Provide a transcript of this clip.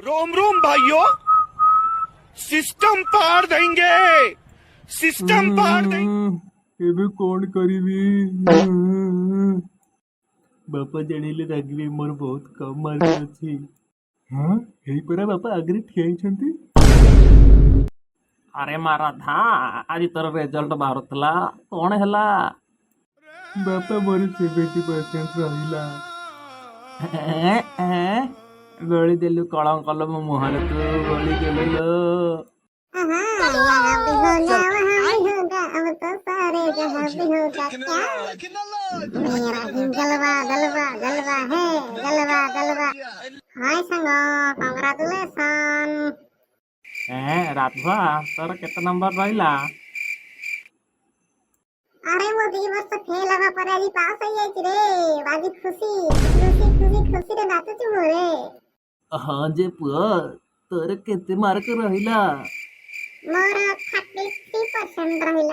रोम रोम भाइयों, सिस्टम पार देंगे, सिस्टम पार देंगे। ଏବେ କଣ କରିବି? ବାପା ଜାଣିଲେ ରାଗିବେ, ମୋର ବହୁତ କମ୍ ମାର୍କ ଅଛି। ହଁ ହେଇପରା, ବାପା ଆଗରେ ଠିଆ ହେଇଛନ୍ତି। ଆରେ ମା ରାଧା, ଆଜି ତୋର ରେଜଲ୍ଟ ବାହାରୁଥିଲା, କଣ ହେଲା? ବାପା ମୋର 70% ରହିଲା। ଗଳି ଦେଲୁ କଳଙ୍କ लो ମୋ ମୁହଁରେ, ତୁ ଗଳି ଦେଲୁ ଲୋ। यहाँ भी होगा वहाँ भी होगा, अब तो सारे जहाँ भी होगा। क्या मेरा ही जलवा जलवा जलवा है, जलवा जलवा। हाय संगो, कांग्रेचुलेसन। ରାଧା, ତୋର କେତେ ନମ୍ବର ରହିଲା? अरे वो 2 वर्ष फेल हवा पर आज पास हो जाई रे। बाजी खुशी खुशी खुशी खुशी रे नाचुची मोरे। ହଁ ଯେ ପୁଅ, ତୋର କେତେ ମାର୍କ ରହିଲା? मोर 33% रहिला।